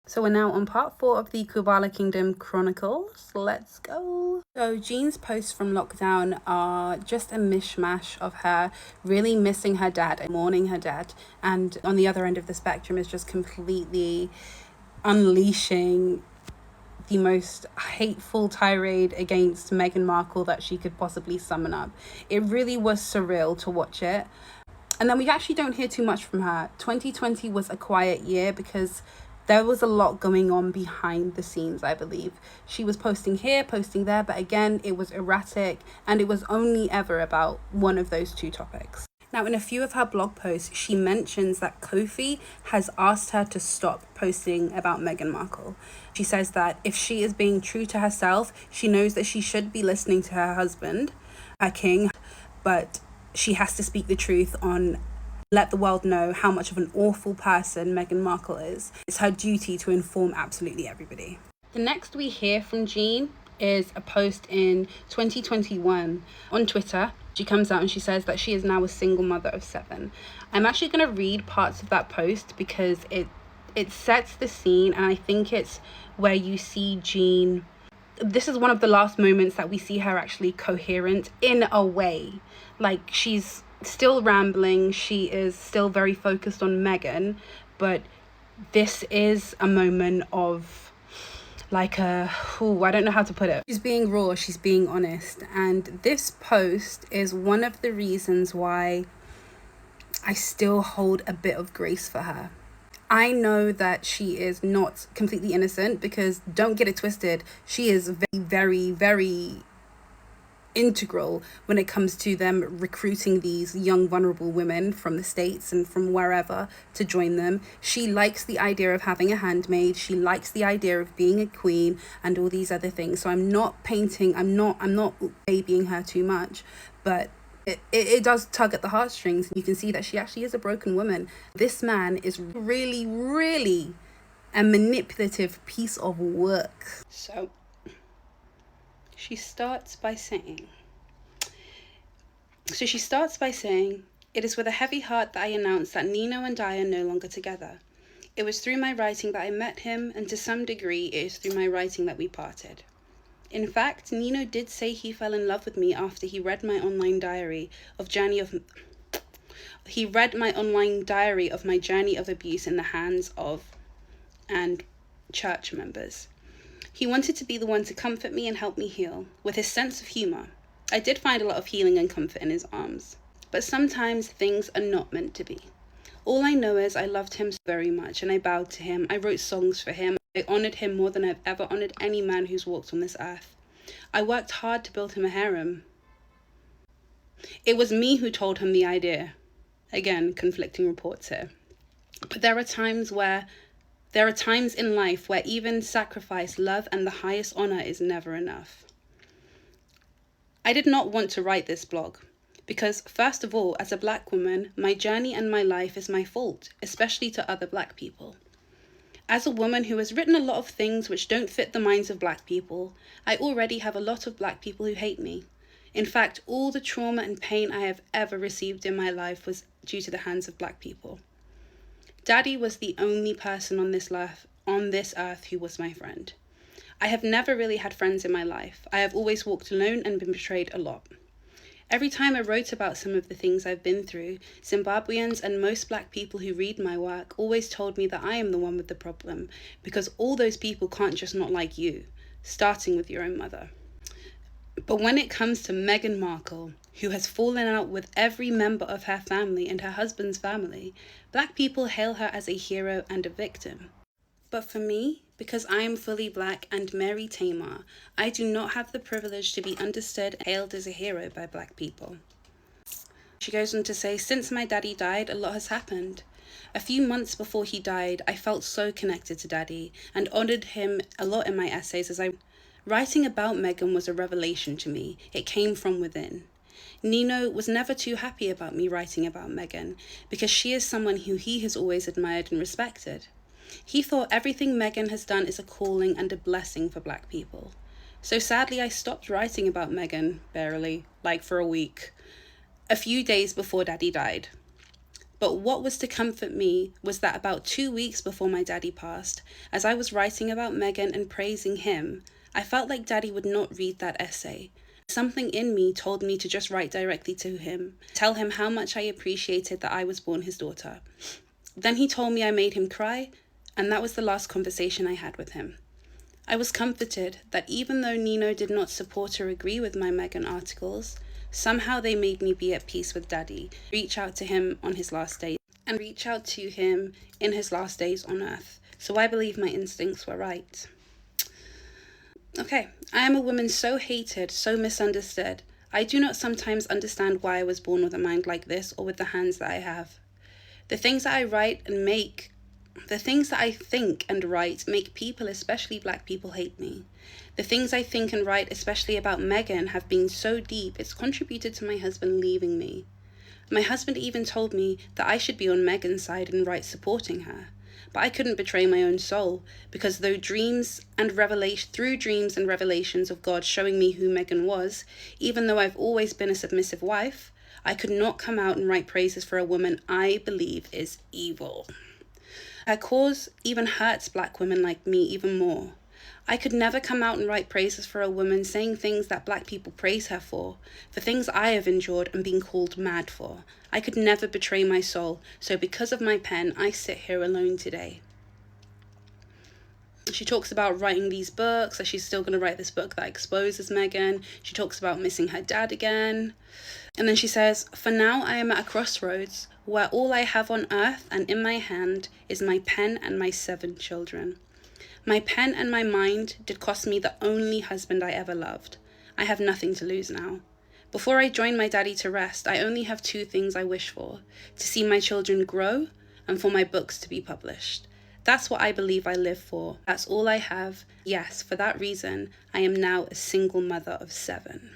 So we're now on part 4 of the Kubala Kingdom Chronicles. Let's go. So Jean's posts from lockdown are just a mishmash of her really missing her dad and mourning her dad. And on the other end of the spectrum is just completely unleashing the most hateful tirade against Meghan Markle that she could possibly summon up. It really was surreal to watch it. And then we actually don't hear too much from her. 2020 was a quiet year because there was a lot going on behind the scenes, I believe. She was posting here, posting there, but again, it was erratic and it was only ever about one of those two topics. Now, in a few of her blog posts, she mentions that Kofi has asked her to stop posting about Meghan Markle. She says that if she is being true to herself, she knows that she should be listening to her husband, her king, but she has to speak the truth on let the world know how much of an awful person Meghan Markle is. It's her duty to inform absolutely everybody. The next we hear from Jean is a post in 2021 on Twitter. She comes out and she says that she is now a single mother of 7. I'm actually going to read parts of that post because it sets the scene, and I think it's where you see Jean. This is one of the last moments that we see her actually coherent in a way. Like, she's still rambling, she is still very focused on Meghan, but this is a moment of like I don't know how to put it. She's being raw, she's being honest, and this post is one of the reasons why I still hold a bit of grace for her. I know that she is not completely innocent, because don't get it twisted, she is very, very, very integral when it comes to them recruiting these young vulnerable women from the States and from wherever to join them. She likes the idea of having a handmaid, she likes the idea of being a queen and all these other things. So I'm not babying her too much, but it does tug at the heartstrings. You can see that she actually is a broken woman. This man is really, really a manipulative piece of work. So she starts by saying, "It is with a heavy heart that I announce that Nino and I are no longer together. It was through my writing that I met him, and to some degree it is through my writing that we parted. In fact, Nino did say he fell in love with me after he read my online diary of my journey of abuse in the hands of and church members. He wanted to be the one to comfort me and help me heal, with his sense of humour. I did find a lot of healing and comfort in his arms. But sometimes things are not meant to be. All I know is I loved him very much, and I bowed to him. I wrote songs for him. I honoured him more than I've ever honoured any man who's walked on this earth. I worked hard to build him a harem. It was me who told him the idea." Again, conflicting reports here. "But there are times in life where even sacrifice, love, and the highest honour is never enough. I did not want to write this blog because, first of all, as a black woman, my journey and my life is my fault, especially to other black people. As a woman who has written a lot of things which don't fit the minds of black people, I already have a lot of black people who hate me. In fact, all the trauma and pain I have ever received in my life was due to the hands of black people. Daddy was the only person on this earth who was my friend. I have never really had friends in my life. I have always walked alone and been betrayed a lot. Every time I wrote about some of the things I've been through, Zimbabweans and most black people who read my work always told me that I am the one with the problem, because all those people can't just not like you, starting with your own mother. But when it comes to Meghan Markle, who has fallen out with every member of her family and her husband's family, black people hail her as a hero and a victim. But for me, because I am fully black and Mary Tamar, I do not have the privilege to be understood and hailed as a hero by black people." She goes on to say, "Since my daddy died, a lot has happened. A few months before he died, I felt so connected to Daddy and honoured him a lot in my essays writing about Meghan was a revelation to me. It came from within. Nino was never too happy about me writing about Meghan because she is someone who he has always admired and respected. He thought everything Meghan has done is a calling and a blessing for black people. So sadly, I stopped writing about Meghan, barely, like for a week, a few days before Daddy died. But what was to comfort me was that about 2 weeks before my daddy passed, as I was writing about Megan and praising him, I felt like daddy would not read that essay. Something in me told me to just write directly to him, tell him how much I appreciated that I was born his daughter. Then he told me I made him cry, and that was the last conversation I had with him. I was comforted that even though Nino did not support or agree with my Megan articles, somehow they made me be at peace with daddy, reach out to him on his last days, and reach out to him in his last days on earth. So I believe my instincts were right. Okay, I am a woman so hated, so misunderstood. I do not sometimes understand why I was born with a mind like this or with the hands that I have. The things that I think and write make people, especially black people, hate me. The things I think and write, especially about Megan, have been so deep it's contributed to my husband leaving me. My husband even told me that I should be on Megan's side and write supporting her. But I couldn't betray my own soul, because through dreams and revelations of God showing me who Megan was, even though I've always been a submissive wife, I could not come out and write praises for a woman I believe is evil. Her cause even hurts black women like me even more. I could never come out and write praises for a woman saying things that black people praise her for things I have endured and been called mad for. I could never betray my soul, so because of my pen, I sit here alone today. She talks about writing these books, that she's still going to write this book that exposes Megan. She talks about missing her dad again. And then she says, "For now I am at a crossroads where all I have on earth and in my hand is my pen and my 7 children. My pen and my mind did cost me the only husband I ever loved. I have nothing to lose now. Before I join my daddy to rest, I only have 2 things I wish for: to see my children grow and for my books to be published. That's what I believe I live for. That's all I have. Yes, for that reason, I am now a single mother of 7.